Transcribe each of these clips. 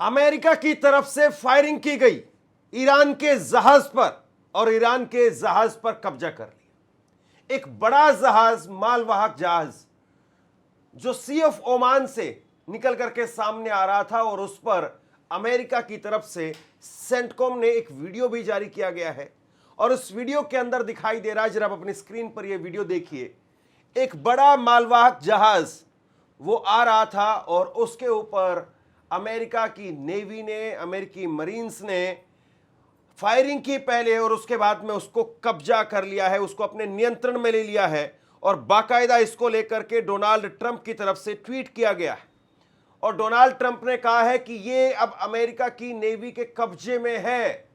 America की तरफ से फायरिंग की गई ईरान के जहाज पर और ईरान के जहाज पर कब्जा कर लिया। एक बड़ा जहाज, मालवाहक जहाज जो सी ऑफ ओमान से निकल करके सामने आ रहा था और उस पर अमेरिका की तरफ से सेंटकॉम ने एक वीडियो भी जारी किया गया है और उस वीडियो के अंदर दिखाई दे रहा है, जरा आप अपनी स्क्रीन पर यह वीडियो देखिए, एक बड़ा मालवाहक जहाज वो आ रहा था और उसके ऊपर अमेरिका की नेवी ने, अमेरिकी मरीन्स ने फायरिंग की पहले और उसके बाद में उसको कब्जा कर लिया है, उसको अपने नियंत्रण में ले लिया है और बाकायदा इसको लेकर के डोनाल्ड ट्रंप की तरफ से ट्वीट किया गया है और डोनाल्ड ट्रंप ने कहा है कि ये अब अमेरिका की नेवी के कब्जे में है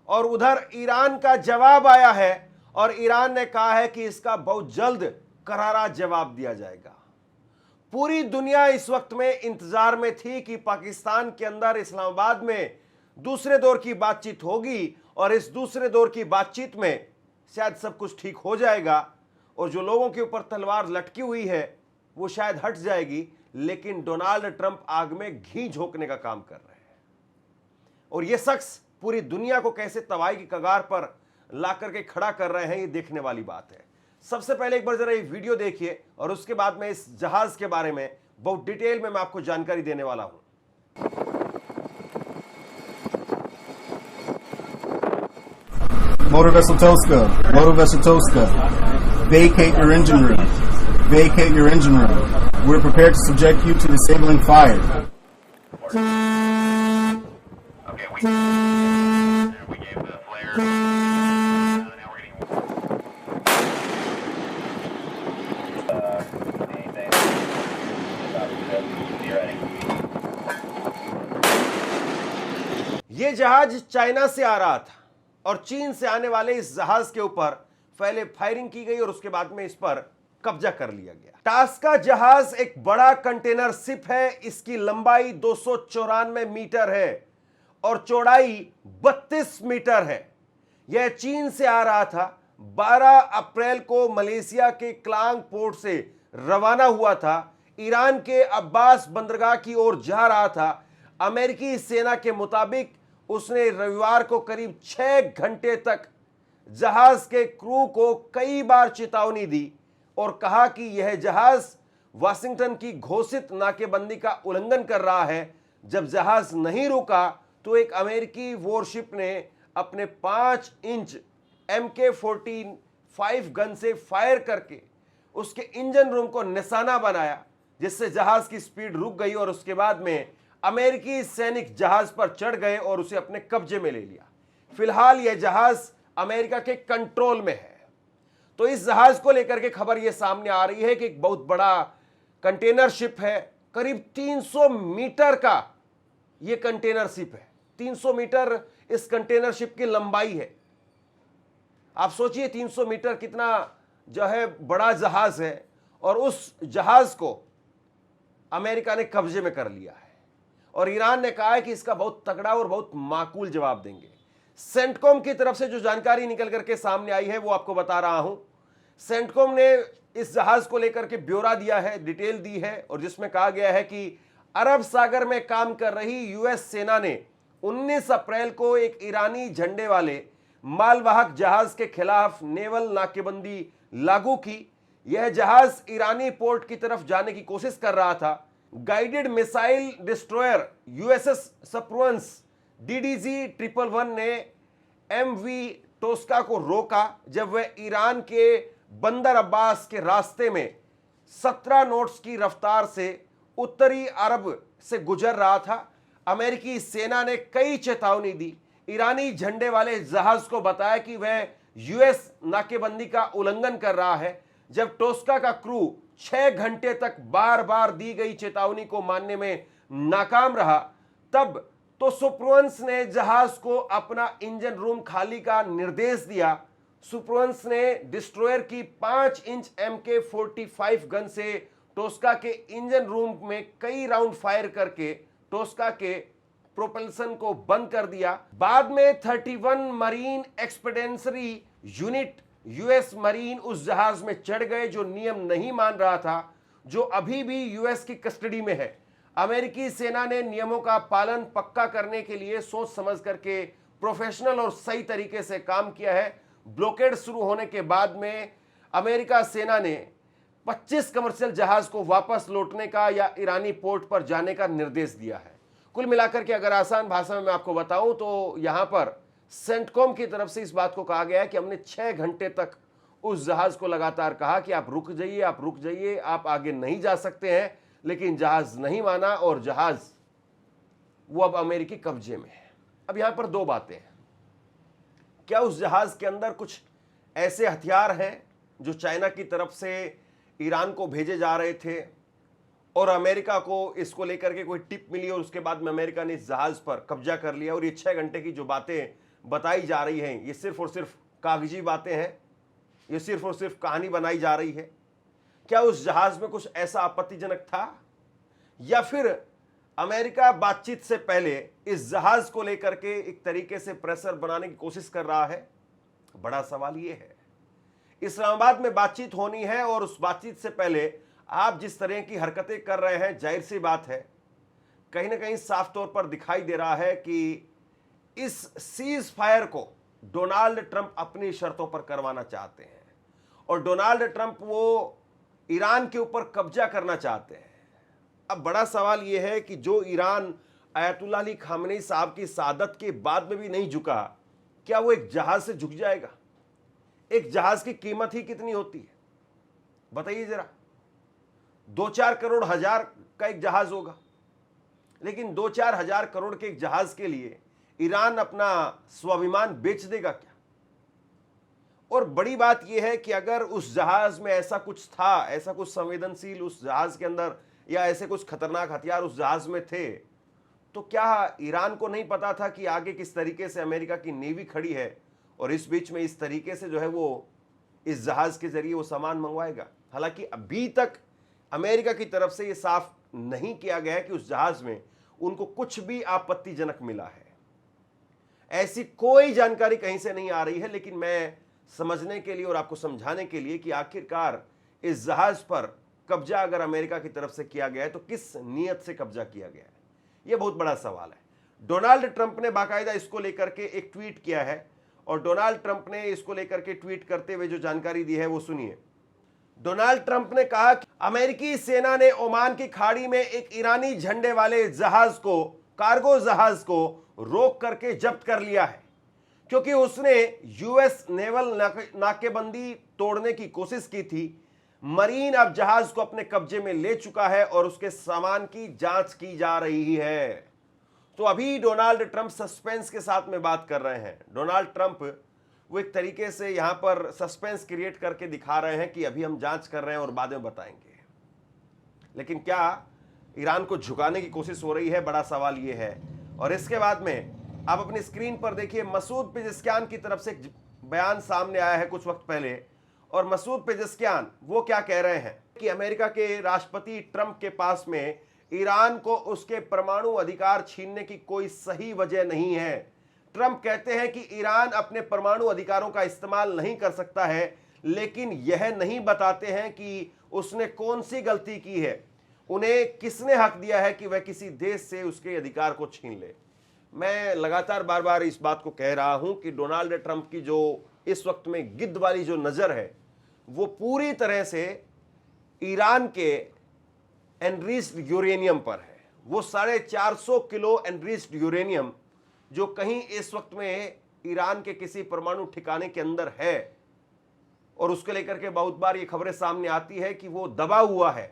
और उधर ईरान का जवाब आया है और ईरान ने कहा है कि इसका बहुत जल्द करारा जवाब दिया जाएगा। पूरी दुनिया इस वक्त में इंतजार में थी कि पाकिस्तान के अंदर इस्लामाबाद में दूसरे दौर की बातचीत होगी और इस दूसरे दौर की बातचीत में शायद सब कुछ ठीक हो जाएगा और जो लोगों के ऊपर तलवार लटकी हुई है वो शायद हट जाएगी, लेकिन डोनाल्ड ट्रंप आग में घी झोंकने का काम कर रहे हैं और ये शख्स पूरी दुनिया को कैसे तबाही की कगार पर ला करके खड़ा कर रहे हैं, ये देखने वाली बात है। सबसे पहले एक बार जरा ये वीडियो देखिए और उसके बाद में इस जहाज के बारे में बहुत डिटेल में मैं आपको जानकारी देने वाला हूं। Motor Vessel Tosca, vacate your engine room. Vacate your engine room. We're prepared to subject you to disabling fire. Okay, we gave the flare. Now we're getting anything. Be ready. ये जहाज China से आ रहा था और चीन से आने वाले इस जहाज के ऊपर पहले फायरिंग की गई और उसके बाद में इस पर कब्जा कर लिया गया। टास्का जहाज एक बड़ा कंटेनर शिप है, इसकी लंबाई 294 मीटर है और चौड़ाई 32 मीटर है। यह चीन से आ रहा था, 12 अप्रैल को मलेशिया के क्लांग पोर्ट से रवाना हुआ था, ईरान के अब्बास बंदरगाह की ओर जा रहा था। अमेरिकी सेना के मुताबिक उसने रविवार को करीब 6 घंटे तक जहाज के क्रू को कई बार चेतावनी दी और कहा कि यह जहाज वाशिंगटन की घोषित नाकेबंदी का उल्लंघन कर रहा है। जब जहाज नहीं रुका तो एक अमेरिकी वॉरशिप ने अपने 5 इंच MK-14 गन से फायर करके उसके इंजन रूम को निशाना बनाया, जिससे जहाज की स्पीड रुक गई और उसके बाद में अमेरिकी सैनिक जहाज पर चढ़ गए और उसे अपने कब्जे में ले लिया। फिलहाल यह जहाज अमेरिका के कंट्रोल में है। तो इस जहाज को लेकर के खबर यह सामने आ रही है कि एक बहुत बड़ा कंटेनर शिप है, करीब 300 मीटर का यह कंटेनर शिप है। 300 मीटर इस कंटेनर शिप की लंबाई है। आप सोचिए 300 मीटर कितना जो है बड़ा जहाज है और उस जहाज को अमेरिका ने कब्जे में कर लिया है और ईरान ने कहा है कि इसका बहुत तगड़ा और बहुत माकूल जवाब देंगे। सेंटकॉम की तरफ से जो जानकारी निकल करके सामने आई है वो आपको बता रहा हूं। सेंटकॉम ने इस जहाज को लेकर के ब्यौरा दिया है, डिटेल दी है और जिसमें कहा गया है कि अरब सागर में काम कर रही यूएस सेना ने 19 अप्रैल को एक ईरानी झंडे वाले मालवाहक जहाज के खिलाफ नेवल नाकेबंदी लागू की। यह जहाज ईरानी पोर्ट की तरफ जाने की कोशिश कर रहा था। Guided missile destroyer USS Spruance DDG-111 ने MV टोस्का को रोका जब वह ईरान के बंदर अब्बास के रास्ते में 17 नॉट्स की रफ्तार से उत्तरी अरब से गुजर रहा था। अमेरिकी सेना ने कई चेतावनी दी, ईरानी झंडे वाले जहाज को बताया कि वह यूएस नाकेबंदी का उल्लंघन कर रहा है। जब टोस्का का क्रू 6 घंटे तक बार बार दी गई चेतावनी को मानने में नाकाम रहा, तब तो सुप्रुअंस ने जहाज को अपना इंजन रूम खाली का निर्देश दिया। सुप्रुअंस ने डिस्ट्रॉयर की 5 इंच MK-45 गन से टोस्का के इंजन रूम में कई राउंड फायर करके टोस्का के प्रोपल्सन को बंद कर दिया। बाद में 31 मरीन एक्सपेडेंसरी यूनिट यूएस मरीन उस जहाज में चढ़ गए जो नियम नहीं मान रहा था, जो अभी भी यूएस की कस्टडी में है। अमेरिकी सेना ने नियमों का पालन पक्का करने के लिए सोच समझ करके प्रोफेशनल और सही तरीके से काम किया है। ब्लॉकेड शुरू होने के बाद में अमेरिका सेना ने 25 कमर्शियल जहाज को वापस लौटने का या ईरानी पोर्ट पर जाने का निर्देश दिया है। कुल मिलाकर के अगर आसान भाषा में मैं आपको बताऊं तो यहां पर सेंटकॉम की तरफ से इस बात को कहा गया है कि हमने 6 घंटे तक उस जहाज को लगातार कहा कि आप रुक जाइए, आप आगे नहीं जा सकते हैं, लेकिन जहाज नहीं माना और जहाज वो अब अमेरिकी कब्जे में है। अब यहां पर 2 बातें हैं। क्या उस जहाज के अंदर कुछ ऐसे हथियार हैं जो चाइना की तरफ से ईरान को भेजे जा रहे थे और अमेरिका को इसको लेकर के कोई टिप मिली और उसके बाद में अमेरिका ने इस जहाज पर कब्जा कर लिया, और ये 6 घंटे की जो बातें बताई जा रही हैं ये सिर्फ और सिर्फ कागजी बातें हैं, ये सिर्फ और सिर्फ कहानी बनाई जा रही है? क्या उस जहाज में कुछ ऐसा आपत्तिजनक था, या फिर अमेरिका बातचीत से पहले इस जहाज को लेकर के एक तरीके से प्रेशर बनाने की कोशिश कर रहा है? बड़ा सवाल यह है। इस्लामाबाद में बातचीत होनी है और उस बातचीत से पहले आप जिस तरह की हरकतें कर रहे हैं, जाहिर सी बात है कहीं ना कहीं साफ तौर पर दिखाई दे रहा है कि इस सीज फायर को डोनाल्ड ट्रंप अपनी शर्तों पर करवाना चाहते हैं, और डोनाल्ड ट्रंप वो ईरान के ऊपर कब्जा करना चाहते हैं। अब बड़ा सवाल यह है कि जो ईरान आयतुल्लाह अली खामनेई साहब की शहादत के बाद में भी नहीं झुका, क्या वो एक जहाज से झुक जाएगा? एक जहाज की कीमत ही कितनी होती है बताइए जरा। 2-4 करोड़ हजार का एक जहाज होगा, लेकिन 2-4 हजार करोड़ के एक जहाज के लिए ईरान अपना स्वाभिमान बेच देगा क्या? और बड़ी बात यह है कि अगर उस जहाज में ऐसा कुछ था, ऐसा कुछ संवेदनशील उस जहाज के अंदर, या ऐसे कुछ खतरनाक हथियार उस जहाज में थे, तो क्या ईरान को नहीं पता था कि आगे किस तरीके से अमेरिका की नेवी खड़ी है और इस बीच में इस तरीके से जो है वो इस जहाज के जरिए वो सामान मंगवाएगा? हालांकि अभी तक अमेरिका की तरफ से ये साफ नहीं किया गया है कि उस जहाज में उनको कुछ भी आपत्तिजनक मिला है। ऐसी कोई जानकारी कहीं से नहीं आ रही है, लेकिन मैं समझने के लिए और आपको समझाने के लिए कि आखिरकार इस जहाज पर कब्जा अगर अमेरिका की तरफ से किया गया है तो किस नीयत से कब्जा किया गया है, यह बहुत बड़ा सवाल है। डोनाल्ड ट्रंप ने बाकायदा इसको लेकर के एक ट्वीट किया है, और डोनाल्ड ट्रंप ने इसको लेकर के ट्वीट करते हुए जो जानकारी दी है वो सुनिए। डोनाल्ड ट्रंप ने कहा कि अमेरिकी सेना ने ओमान की खाड़ी में एक ईरानी झंडे वाले जहाज को, कार्गो जहाज को रोक करके जब्त कर लिया है, क्योंकि उसने यूएस नेवल नाकेबंदी तोड़ने की कोशिश की थी। मरीन अब जहाज को अपने कब्जे में ले चुका है और उसके सामान की जांच की जा रही है। तो अभी डोनाल्ड ट्रंप सस्पेंस के साथ में बात कर रहे हैं। डोनाल्ड ट्रंप वो एक तरीके से यहां पर सस्पेंस क्रिएट करके दिखा रहे हैं कि अभी हम जांच कर रहे हैं और बाद में बताएंगे। लेकिन क्या ईरान को झुकाने की कोशिश हो रही है? बड़ा सवाल यह है। और इसके बाद में आप अपनी स्क्रीन पर देखिए, मसूद पेजेस्कियान की तरफ से एक बयान सामने आया है कुछ वक्त पहले, और मसूद पेजेस्कियान वो क्या कह रहे हैं कि अमेरिका के राष्ट्रपति ट्रंप के पास में ईरान को उसके परमाणु अधिकार छीनने की कोई सही वजह नहीं है। ट्रंप कहते हैं कि ईरान अपने परमाणु अधिकारों का इस्तेमाल नहीं कर सकता है, लेकिन यह नहीं बताते हैं कि उसने कौन सी गलती की है, उन्हें किसने हक दिया है कि वह किसी देश से उसके अधिकार को छीन ले। मैं लगातार बार बार इस बात को कह रहा हूं कि डोनाल्ड ट्रंप की जो इस वक्त में गिद्ध वाली जो नजर है वो पूरी तरह से ईरान के एनरिच्ड यूरेनियम पर है। वो 450 किलो एनरिच्ड यूरेनियम जो कहीं इस वक्त में ईरान के किसी परमाणु ठिकाने के अंदर है, और उसको लेकर के बहुत बार ये खबरें सामने आती है कि वो दबा हुआ है,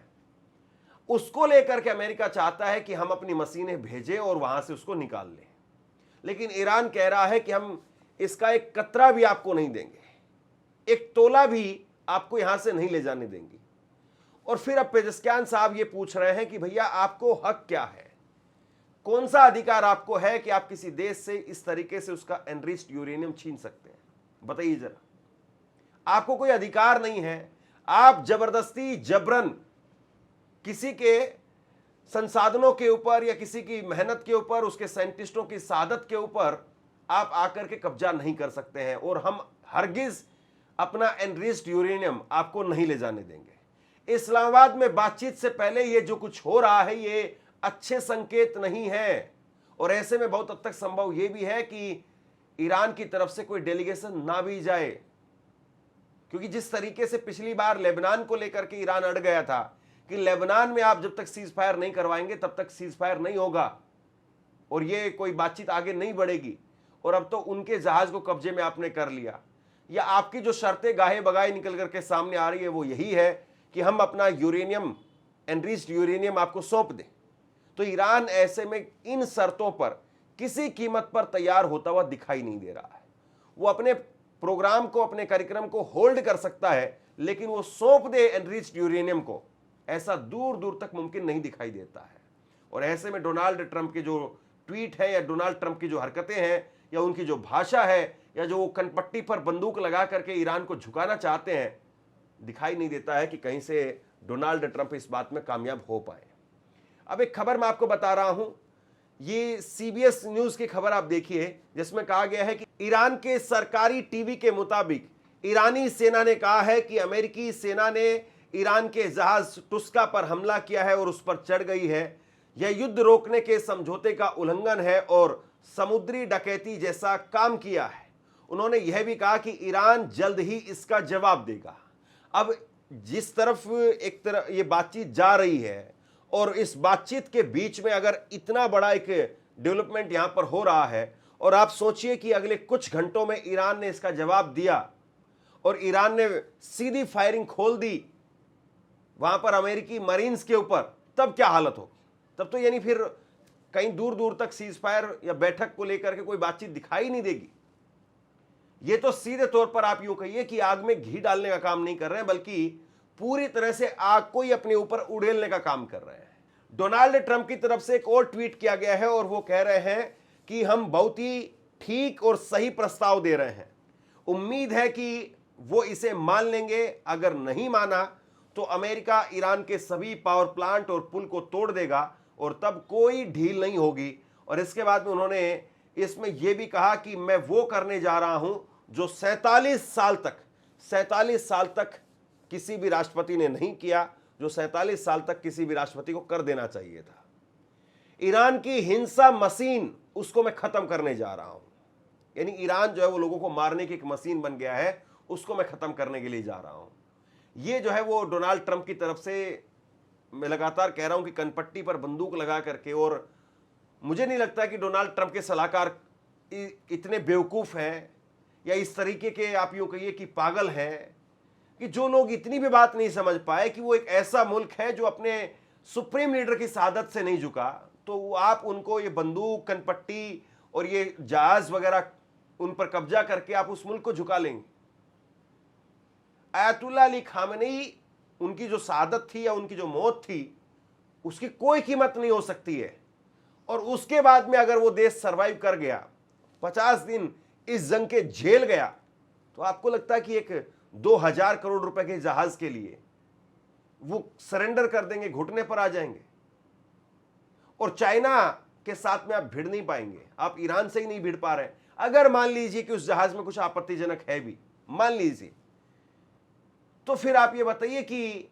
उसको लेकर के अमेरिका चाहता है कि हम अपनी मशीनें भेजें और वहां से उसको निकाल लें। लेकिन ईरान कह रहा है कि हम इसका एक कतरा भी आपको नहीं देंगे, एक तोला भी आपको यहां से नहीं ले जाने देंगे। और फिर अब पेजेस्कियान साहब ये पूछ रहे हैं कि भैया आपको हक क्या है, कौन सा अधिकार आपको है कि आप किसी देश से इस तरीके से उसका एनरिच्ड यूरेनियम छीन सकते हैं? बताइए जरा। आपको कोई अधिकार नहीं है। आप जबरदस्ती जबरन किसी के संसाधनों के ऊपर या किसी की मेहनत के ऊपर, उसके साइंटिस्टों की शहादत के ऊपर आप आकर के कब्जा नहीं कर सकते हैं, और हम हरगिज अपना एनरिच्ड यूरेनियम आपको नहीं ले जाने देंगे। इस्लामाबाद में बातचीत से पहले ये जो कुछ हो रहा है ये अच्छे संकेत नहीं है। और ऐसे में बहुत हद तक संभव यह भी है कि ईरान की तरफ से कोई डेलीगेशन ना भी जाए, क्योंकि जिस तरीके से पिछली बार लेबनान को लेकर के ईरान अड़ गया था कि लेबनान में आप जब तक सीज फायर नहीं करवाएंगे तब तक सीज फायर नहीं होगा और ये कोई बातचीत आगे नहीं बढ़ेगी, और अब तो उनके जहाज को कब्जे में आपने कर लिया, या आपकी जो शर्तें गाहे बगाए निकल करके सामने आ रही है वो यही है कि हम अपना यूरेनियम, एनरिच्ड यूरेनियम आपको सौंप दें, तो ईरान ऐसे में इन शर्तों पर किसी कीमत पर तैयार होता हुआ दिखाई नहीं दे रहा है। वो अपने प्रोग्राम को, अपने कार्यक्रम को होल्ड कर सकता है, लेकिन वो सौंप दे एनरिच्ड यूरेनियम को, ऐसा दूर दूर तक मुमकिन नहीं दिखाई देता है। और ऐसे में डोनाल्ड ट्रंप के जो ट्वीट है या डोनाल्ड ट्रंप की जो हरकतें हैं या उनकी जो भाषा है या जो वो कनपट्टी पर बंदूक लगा करके ईरान को झुकाना चाहते हैं, दिखाई नहीं देता है कि कहीं से डोनाल्ड ट्रंप इस बात में कामयाब हो पाए। अब एक खबर मैं आपको बता रहा हूं, ये सीबीएस न्यूज की खबर आप देखिए, जिसमें कहा गया है कि ईरान के सरकारी टीवी के मुताबिक ईरानी सेना ने कहा है कि अमेरिकी सेना ने ईरान के जहाज टुस्का पर हमला किया है और उस पर चढ़ गई है। यह युद्ध रोकने के समझौते का उल्लंघन है और समुद्री डकैती जैसा काम किया है। उन्होंने यह भी कहा कि ईरान जल्द ही इसका जवाब देगा। अब जिस तरफ एक तरफ ये बातचीत जा रही है और इस बातचीत के बीच में अगर इतना बड़ा एक डेवलपमेंट यहां पर हो रहा है, और आप सोचिए कि अगले कुछ घंटों में ईरान ने इसका जवाब दिया और ईरान ने सीधी फायरिंग खोल दी वहां पर अमेरिकी मरीन्स के ऊपर, तब क्या हालत होगी? तब तो यानी फिर कहीं दूर दूर तक सीज फायर या बैठक को लेकर के कोई बातचीत दिखाई नहीं देगी। ये तो सीधे तौर पर आप यूं कहिए कि आग में घी डालने का काम नहीं कर रहे हैं, बल्कि पूरी तरह से आग को ही अपने ऊपर उड़ेलने का काम कर रहे हैं। डोनाल्ड ट्रंप की तरफ से एक और ट्वीट किया गया है और वो कह रहे हैं कि हम बहुत ही ठीक और सही प्रस्ताव दे रहे हैं, उम्मीद है कि वो इसे मान लेंगे, अगर नहीं माना तो अमेरिका ईरान के सभी पावर प्लांट और पुल को तोड़ देगा और तब कोई ढील नहीं होगी। और इसके बाद में उन्होंने इसमें यह भी कहा कि मैं वो करने जा रहा हूं जो 47 साल तक किसी भी राष्ट्रपति ने नहीं किया, जो 47 साल तक किसी भी राष्ट्रपति को कर देना चाहिए था। ईरान की हिंसा मशीन, उसको मैं खत्म करने जा रहा हूं। यानी ईरान जो है वो लोगों को मारने की एक मशीन बन गया है, उसको मैं खत्म करने के लिए जा रहा हूं। ये जो है वो डोनाल्ड ट्रंप की तरफ से मैं लगातार कह रहा हूं कि कनपट्टी पर बंदूक लगा करके, और मुझे नहीं लगता कि डोनाल्ड ट्रंप के सलाहकार इतने बेवकूफ़ हैं या इस तरीके के आप यूँ कहिए कि पागल हैं कि जो लोग इतनी भी बात नहीं समझ पाए कि वो एक ऐसा मुल्क है जो अपने सुप्रीम लीडर की शहादत से नहीं झुका, तो आप उनको ये बंदूक, कनपट्टी और ये जहाज वगैरह उन पर कब्जा करके आप उस मुल्क को झुका लेंगे। आयतुल्लाह अली खामेनी, उनकी जो शहादत थी या उनकी जो मौत थी, उसकी कोई कीमत नहीं हो सकती है। और उसके बाद में अगर वो देश सरवाइव कर गया, 50 दिन इस जंग के झेल गया, तो आपको लगता है कि एक 2000 करोड़ रुपए के जहाज के लिए वो सरेंडर कर देंगे, घुटने पर आ जाएंगे? और चाइना के साथ में आप भिड़ नहीं पाएंगे, आप ईरान से ही नहीं भिड़ पा रहे। अगर मान लीजिए कि उस जहाज में कुछ आपत्तिजनक है भी, मान लीजिए, तो फिर आप ये बताइए कि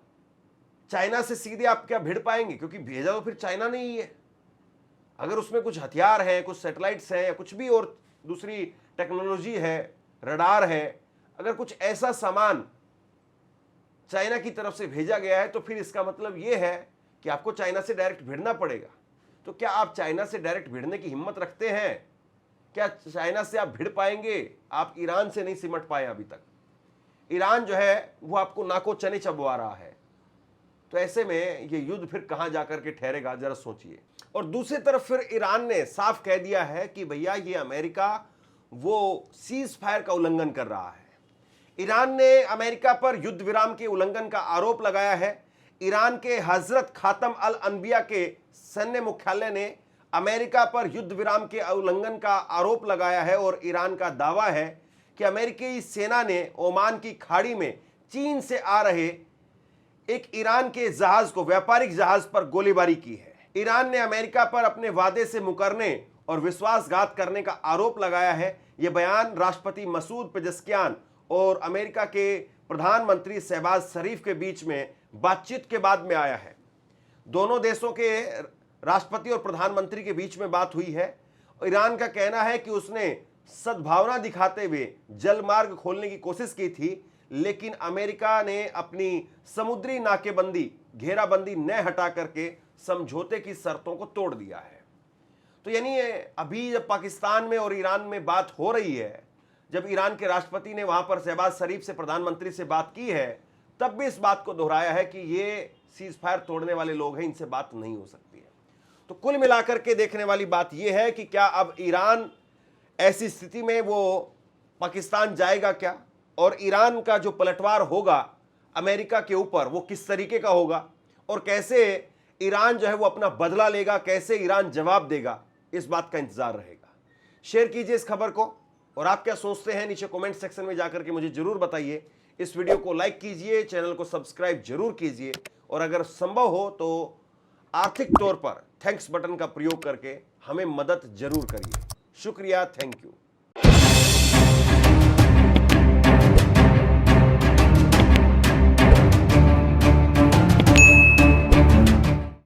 चाइना से सीधे आप क्या भिड़ पाएंगे? क्योंकि भेजा तो फिर चाइना ने ही है। अगर उसमें कुछ हथियार है, कुछ सैटेलाइट्स हैं या कुछ भी और दूसरी टेक्नोलॉजी है, रडार है, अगर कुछ ऐसा सामान चाइना की तरफ से भेजा गया है, तो फिर इसका मतलब यह है कि आपको चाइना से डायरेक्ट भिड़ना पड़ेगा। तो क्या आप चाइना से डायरेक्ट भिड़ने की हिम्मत रखते हैं? क्या चाइना से आप भिड़ पाएंगे? आप ईरान से नहीं सिमट पाए अभी तक। ईरान जो है वो आपको नाको चने चबवा रहा है। तो ऐसे में ये युद्ध फिर कहां जाकर के ठहरेगा, जरा सोचिए। और दूसरी तरफ फिर ईरान ने साफ कह दिया है कि भैया ये अमेरिका वो सीज फायर का उल्लंघन कर रहा है। ईरान ने अमेरिका पर युद्ध विराम के उल्लंघन का आरोप लगाया है। ईरान के हजरत खातम अल अनबिया के सैन्य मुख्यालय ने अमेरिका पर युद्ध विराम के उल्लंघन का आरोप लगाया है और ईरान का दावा है कि अमेरिकी सेना ने ओमान की खाड़ी में चीन से आ रहे एक ईरान के जहाज को, व्यापारिक जहाज पर गोलीबारी की है। ईरान ने अमेरिका पर अपने वादे से मुकरने और विश्वासघात करने का आरोप लगाया है। यह बयान राष्ट्रपति मसूद पेजेस्कियान और अमेरिका के प्रधानमंत्री शहबाज शरीफ के बीच में बातचीत के बाद में आया है। दोनों देशों के राष्ट्रपति और प्रधानमंत्री के बीच में बात हुई है। ईरान का कहना है कि उसने सद्भावना दिखाते हुए जल मार्ग खोलने की कोशिश की थी, लेकिन अमेरिका ने अपनी समुद्री नाकेबंदी, घेराबंदी न हटा करके समझौते की शर्तों को तोड़ दिया है। तो यानी अभी जब पाकिस्तान में और ईरान में बात हो रही है, जब ईरान के राष्ट्रपति ने वहां पर शहबाज शरीफ से, प्रधानमंत्री से बात की है, तब भी इस बात को दोहराया है कि ये सीज फायर तोड़ने वाले लोग हैं, इनसे बात नहीं हो सकती है। तो कुल मिलाकर के देखने वाली बात यह है कि क्या अब ईरान ऐसी स्थिति में वो पाकिस्तान जाएगा क्या, और ईरान का जो पलटवार होगा अमेरिका के ऊपर वो किस तरीके का होगा, और कैसे ईरान जो है वो अपना बदला लेगा, कैसे ईरान जवाब देगा, इस बात का इंतजार रहेगा। शेयर कीजिए इस खबर को, और आप क्या सोचते हैं नीचे कमेंट सेक्शन में जाकर के मुझे जरूर बताइए। इस वीडियो को लाइक कीजिए, चैनल को सब्सक्राइब जरूर कीजिए, और अगर संभव हो तो आर्थिक तौर पर थैंक्स बटन का प्रयोग करके हमें मदद जरूर करिए। शुक्रिया, थैंक यू।